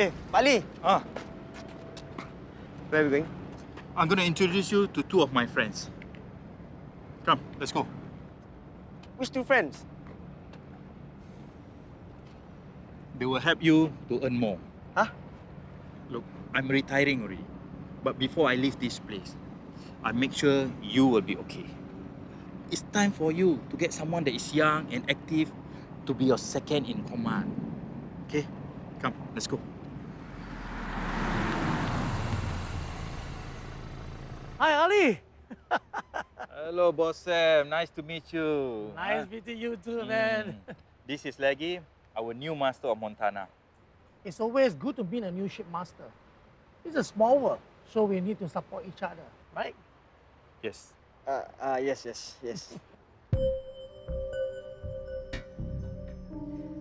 Pak Ali. Ah, Where are we going? I'm going to introduce you to two of my friends. Come, let's go. Which two friends? They will help you to earn more. Huh? Look, I'm retiring already. But before I leave this place, I make sure you will be okay. It's time for you to get someone that is young and active to be your second in command. Okay? Come, let's go. Hi, Ali. Hello, Boss Sam. Nice to meet you. Nice meeting you too, man. This is Leggy, our new master of Montana. It's always good to meet a new shipmaster. It's a small world, so we need to support each other, right? Yes. Yes.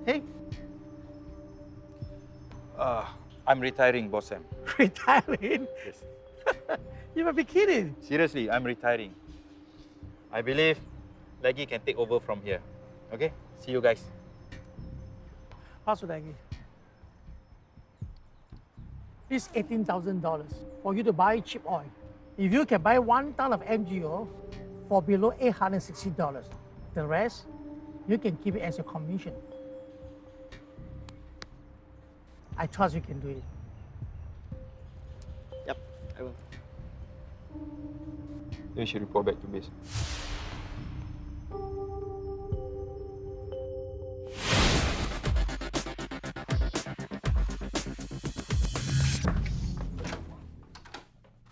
Hey, I'm retiring, Boss Sam. retiring? Yes. You must be kidding. Seriously, I'm retiring. I believe Leggy can take over from here. Okay? See you guys. How's it, Aggie? It's $18,000 for you to buy cheap oil. If you can buy 1 ton of MGO for below $860, the rest, you can keep it as your commission. I trust you can do it. Yep, I will. You should report back to base.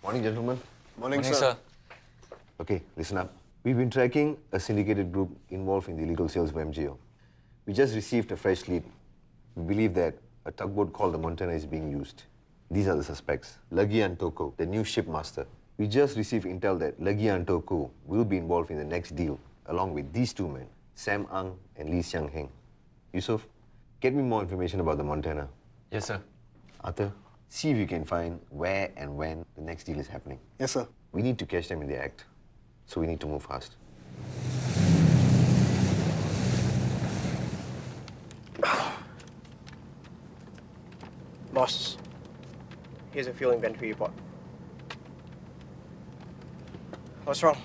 Morning, gentlemen. Morning, Okay, listen up. We've been tracking a syndicated group involved in the illegal sales of MGO. We just received a fresh lead. We believe that a tugboat called the Montana is being used. These are the suspects. Lagi and Toko, the new shipmaster. We just received intel that Lagi and Toko will be involved in the next deal, along with these two men, Sam Ang and Lee Xiang Heng. Yusuf, get me more information about the Montana. Yes, sir. Arthur, see if you can find where and when the next deal is happening. Yes, sir. We need to catch them in the act, so we need to move fast. Boss, here's a fuel inventory report. What's wrong?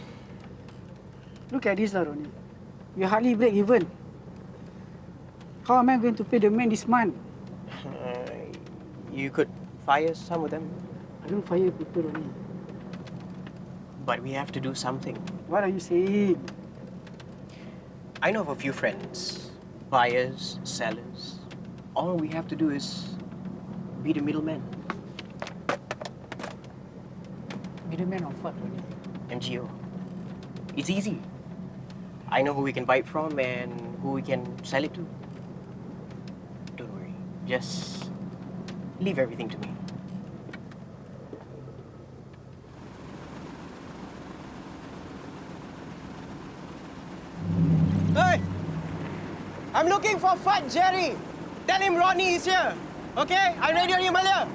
Look at this, Ronnie. We hardly break even. How am I going to pay the men this month? You could fire some of them, I don't fire people, Ronnie. but we have to do something. What are you saying? I know of a few friends, buyers, sellers. All we have to do is be the middleman. Middleman of what, Ronnie? MGO. It's easy. I know who we can buy it from and who we can sell it to. Don't worry. Just leave everything to me. Hey! I'm looking for Fat Jerry. Tell him Ronnie is here. Okay? I'm ready on you, Malia.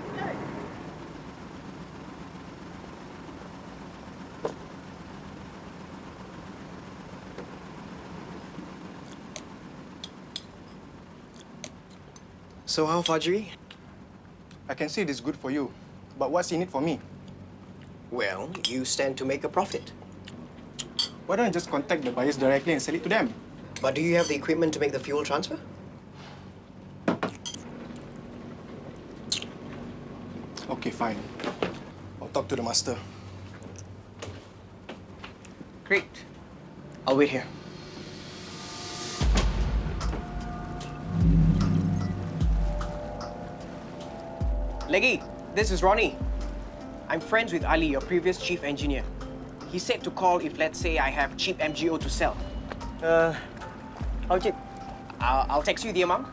So how, Fajri? I can see it is good for you, but what's in it for me? Well, you stand to make a profit. Why don't I just contact the buyers directly and sell it to them? But do you have the equipment to make the fuel transfer? Okay, fine. I'll talk to the master. Great. I'll wait here. Leggy, this is Ronnie. I'm friends with Ali, your previous chief engineer. He said to call if, let's say, I have cheap MGO to sell. How cheap? I'll text you the amount.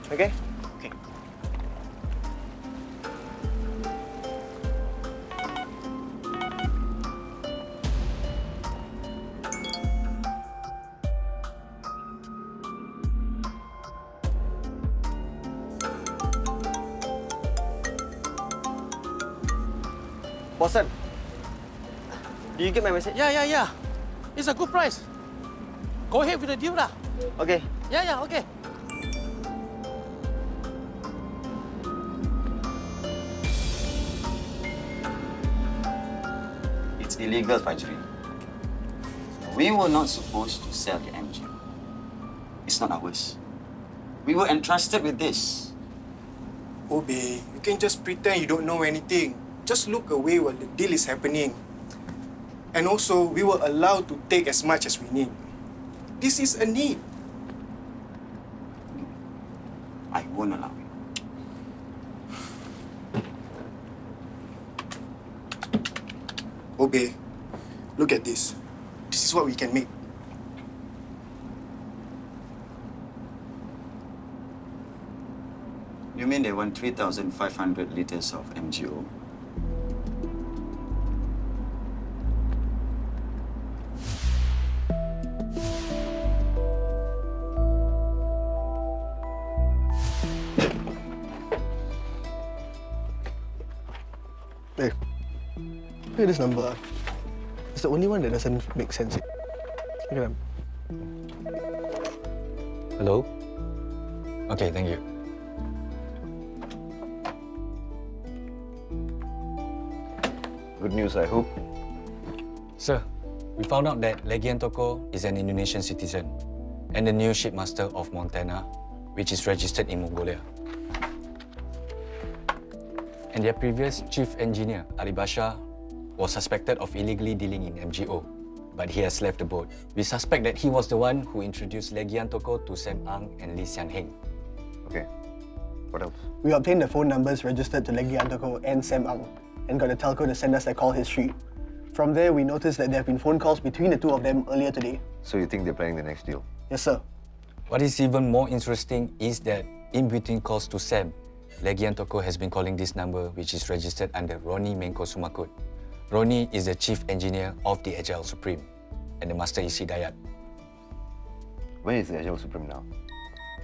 Okay? Okay. Boston, did you get my message? Yeah. It's a good price. Go ahead with the deal, lah. Okay. Yeah, okay. illegal, Fajri. We were not supposed to sell the MGO. It's not ours. We were entrusted with this. Obey, you can just pretend you don't know anything. Just look away while the deal is happening. And also, we were allowed to take as much as we need. This is a need. I won't allow it. Obey, look at this. This is what we can make. You mean they want 3,500 liters of MGO? Hey, look at this number. It's the only one that doesn't make sense. Look at them. Hello? Okay, thank you. Good news, I hope. Sir, we found out that Legian Toko is an Indonesian citizen and the new shipmaster of Montana, which is registered in Mongolia. And their previous chief engineer, Ali Basha, was suspected of illegally dealing in MGO, but he has left the boat. We suspect that he was the one who introduced Legian Toko to Sam Ang and Lee Sian Heng. Okay. What else? We obtained the phone numbers registered to Legi Antoko and Sam Ang and got the telco to send us their call history. From there, we noticed that there have been phone calls between the two of them earlier today. So you think they're planning the next deal? Yes, sir. What is even more interesting is that in between calls to Sam, Legian Toko has been calling this number, which is registered under Ronnie Menko Sumakut. Ronnie is the chief engineer of the AGILE Supreme, and the master is Hidayat. Where is the AGILE Supreme now?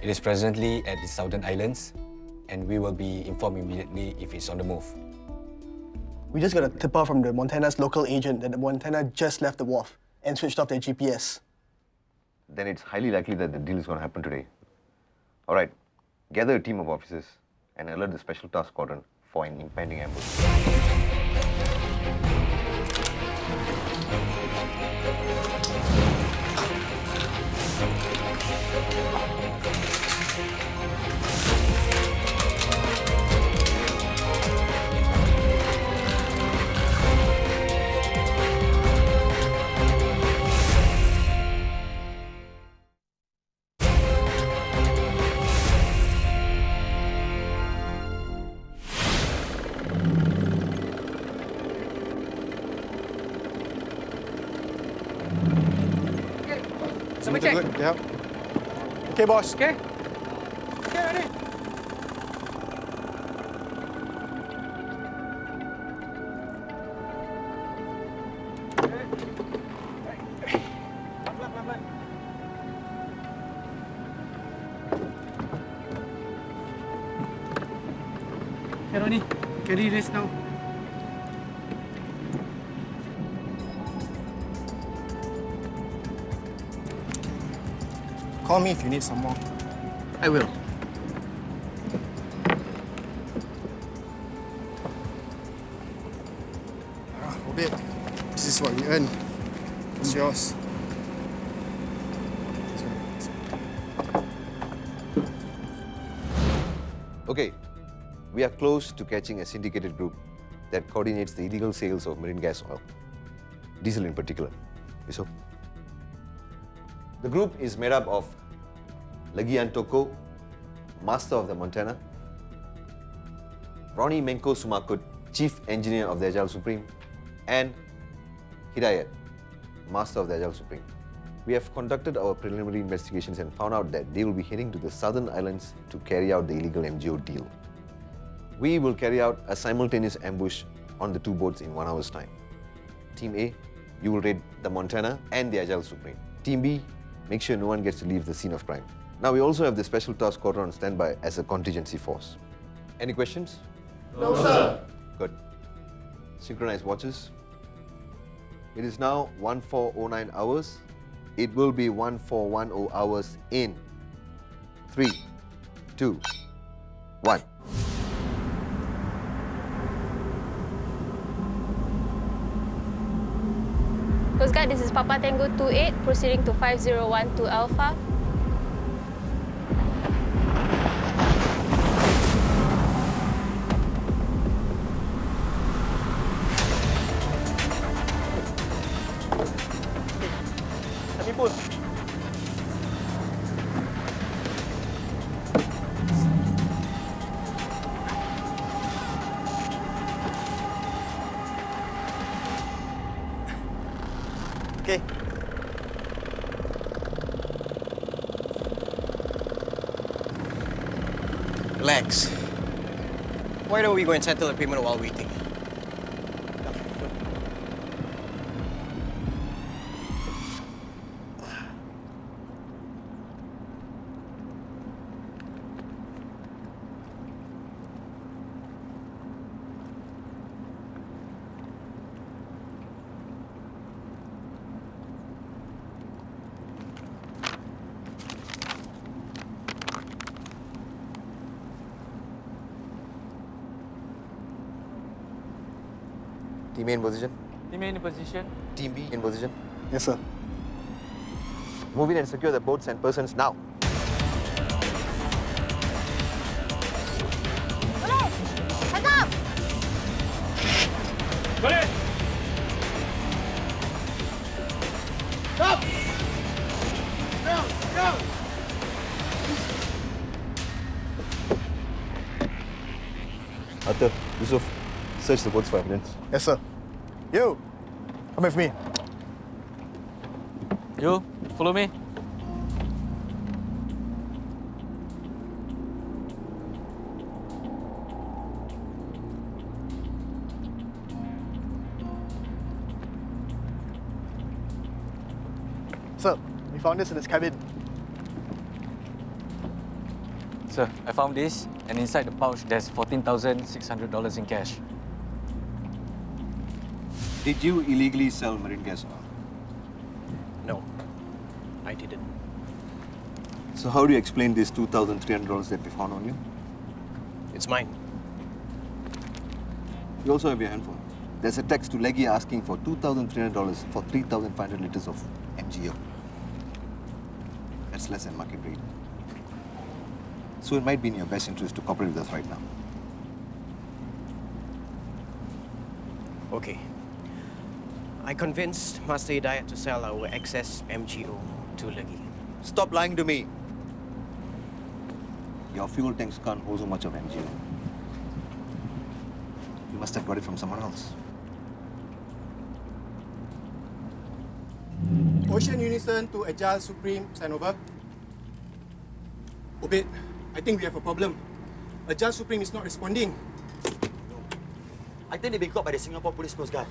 It is presently at the Southern Islands, and we will be informed immediately if it's on the move. We just got a tip-off from the Montana's local agent that the Montana just left the wharf and switched off their GPS. Then it's highly likely that the deal is going to happen today. All right, gather a team of officers and alert the Special Task Squadron for an impending ambush. Sampai check. Good, yeah. Okay, boss. Okay. Okay, ready. Hey, Ronnie, carry this now. Call me if you need some more. I will. Obey. This is what we earn. It's yours. Okay, we are close to catching a syndicated group that coordinates the illegal sales of marine gas oil, diesel in particular. So, the group is made up of Legian Toko, master of the Montana, Ronnie Menko Sumakut, chief engineer of the AGILE Supreme, and Hidayat, master of the AGILE Supreme. We have conducted our preliminary investigations and found out that they will be heading to the Southern Islands to carry out the illegal MGO deal. We will carry out a simultaneous ambush on the two boats in 1 hour's time. Team A, you will raid the Montana and the AGILE Supreme. Team B, make sure no one gets to leave the scene of crime. Now, we also have the Special Task Squadron on standby as a contingency force. Any questions? No, sir. Good. Synchronize watches. It is now 1409 hours. It will be 1410 hours in 3, 2, 1. Coast Guard, this is Papa Tango 28, proceeding to 5012 Alpha. Kami pun. Okay. Relax. Why don't we go and settle the payment while waiting? Team A in position. Team A in position. Team B in position. Yes, sir. Move in and secure the boats and persons now. Boleh! Hands up! Boleh! Stop! Down! Down! Arthur, Yusuf, search the boats for evidence. Yes, sir. You, come with me. You, follow me. Sir, we found this in his cabin. Sir, I found this, and inside the pouch there's $14,600 in cash. Did you illegally sell marine gas oil? No, I didn't. So how do you explain this $2,300 that we found on you? It's mine. You also have your handphone. There's a text to Leggy asking for $2,300 for 3,500 liters of MGO. That's less than market rate. So it might be in your best interest to cooperate with us right now. Okay. I convinced Master Hidayat to sell our excess MGO to Leggy. Stop lying to me. Your fuel tanks can't hold so much of MGO. You must have got it from someone else. Ocean Unison to Agile Supreme, stand over. Obed, I think we have a problem. Agile Supreme is not responding. I think they've been caught by the Singapore Police Coast Guard.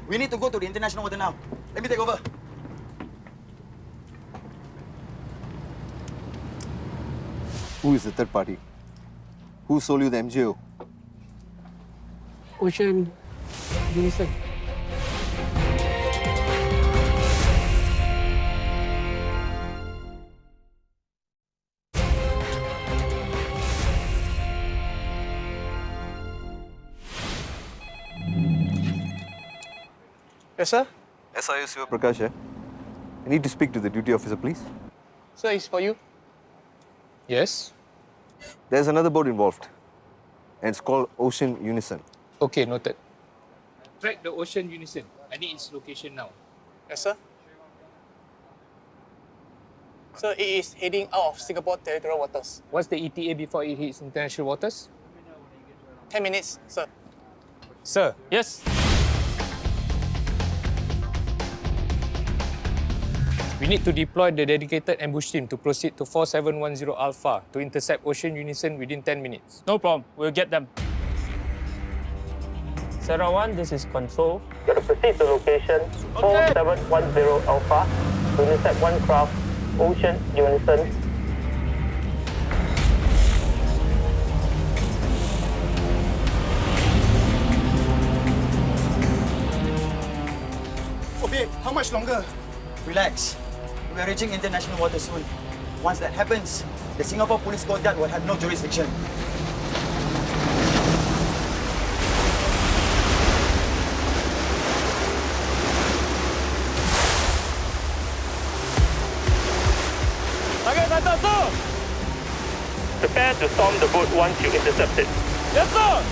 We need to go to the international water now. Let me take over. Who is the third party? Who sold you the MGO? Ocean Unison. Yes, sir. SIU Siva Prakash, eh? I need to speak to the duty officer, please. Sir, it's for you. Yes? There's another boat involved, and it's called Ocean Unison. Okay, noted. Track the Ocean Unison. I need its location now. Yes, sir. Sir, it is heading out of Singapore Territorial Waters. What's the ETA before it hits international waters? 10 minutes, sir. Sir. Yes. We need to deploy the dedicated ambush team to proceed to 4710 Alpha to intercept Ocean Unison within 10 minutes. No problem. We'll get them. Sarah 1, this is Control. You have to proceed to location 4710 Alpha to intercept one craft, Ocean Unison. Obed, how much longer? Relax. We are reaching international waters soon. Once that happens, the Singapore Police Coast Guard will have no jurisdiction. to storm the boat once you intercept it. Yes, sir!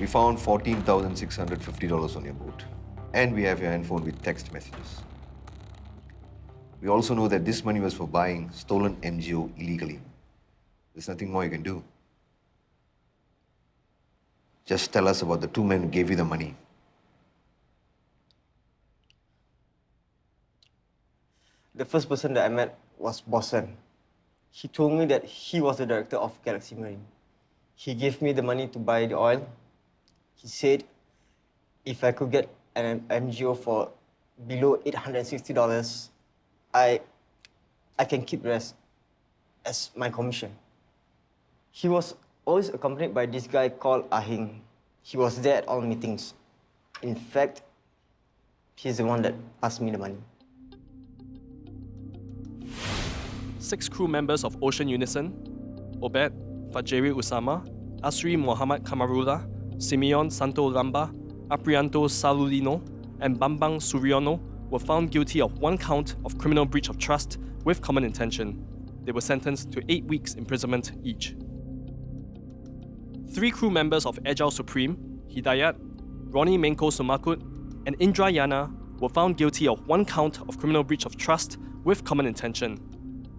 We found $14,650 on your boat. And we have your handphone with text messages. We also know that this money was for buying stolen MGO illegally. There's nothing more you can do. Just tell us about the two men who gave you the money. The first person that I met was Bossan. He told me that he was the director of Galaxy Marine. He gave me the money to buy the oil. He said if I could get an MGO for below $860, I can keep the rest as my commission. He was always accompanied by this guy called Ahing. He was there at all meetings. In fact, he's the one that passed me the money. 6 crew members of Ocean Unison, Obed, Fajeri Usama, Asri Muhammad Kamarullah, Simeon Santo Lamba, Aprianto Salulino, and Bambang Suryono were found guilty of 1 count of criminal breach of trust with common intention. They were sentenced to 8 weeks imprisonment each. 3 crew members of AGILE Supreme, Hidayat, Ronnie Menko Sumakut, and Indra Yana were found guilty of 1 count of criminal breach of trust with common intention.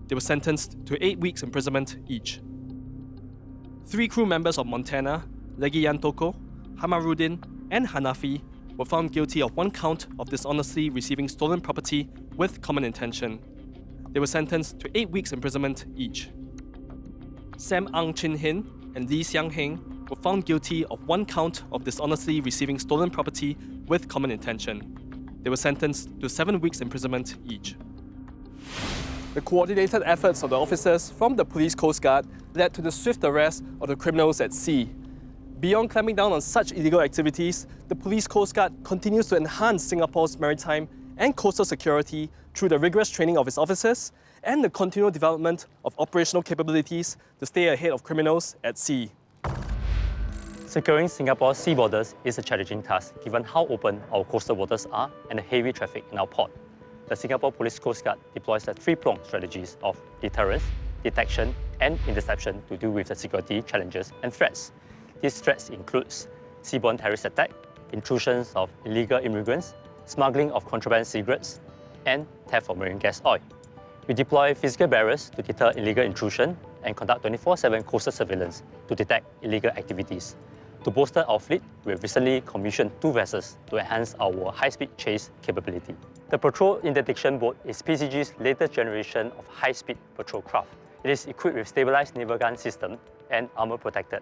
They were sentenced to 8 weeks imprisonment each. 3 crew members of Montana, Legiyantoko, Hamarudin, and Hanafi were found guilty of 1 count of dishonestly receiving stolen property with common intention. They were sentenced to 8 weeks imprisonment each. Sam Ang Chin Hin and Lee Xiang Heng were found guilty of 1 count of dishonestly receiving stolen property with common intention. They were sentenced to 7 weeks imprisonment each. The coordinated efforts of the officers from the Police Coast Guard led to the swift arrest of the criminals at sea. Beyond clamping down on such illegal activities, the Police Coast Guard continues to enhance Singapore's maritime and coastal security through the rigorous training of its officers and the continual development of operational capabilities to stay ahead of criminals at sea. Securing Singapore's sea borders is a challenging task given how open our coastal waters are and the heavy traffic in our port. The Singapore Police Coast Guard deploys the 3-pronged strategies of deterrence, detection, and interception to deal with the security challenges and threats. These threats include seaborne terrorist attack, intrusions of illegal immigrants, smuggling of contraband cigarettes, and theft of marine gas oil. We deploy physical barriers to deter illegal intrusion and conduct 24/7 coastal surveillance to detect illegal activities. To bolster our fleet, we have recently commissioned 2 vessels to enhance our high-speed chase capability. The Patrol Interdiction Boat is PCG's latest generation of high-speed patrol craft. It is equipped with stabilized naval gun system and armor protected.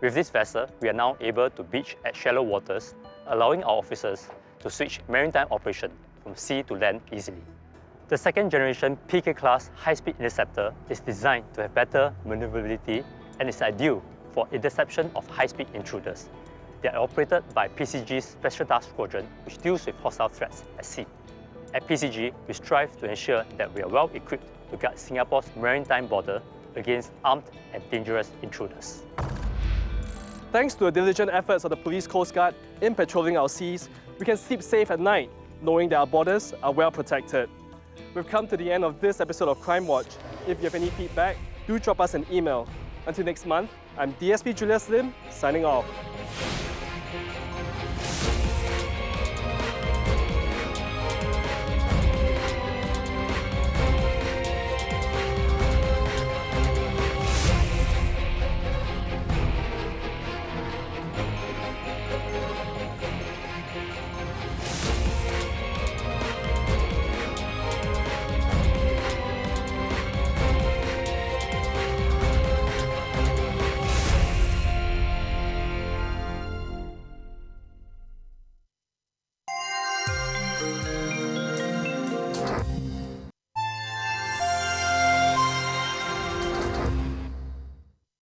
With this vessel, we are now able to beach at shallow waters, allowing our officers to switch maritime operation from sea to land easily. The second generation PK-class high-speed interceptor is designed to have better maneuverability and is ideal for interception of high-speed intruders. They are operated by PCG's Special Task Squadron, which deals with hostile threats at sea. At PCG, we strive to ensure that we are well equipped to guard Singapore's maritime border against armed and dangerous intruders. Thanks to the diligent efforts of the Police Coast Guard in patrolling our seas, we can sleep safe at night, knowing that our borders are well protected. We've come to the end of this episode of Crimewatch. If you have any feedback, do drop us an email. Until next month, I'm DSP Julius Lim, signing off.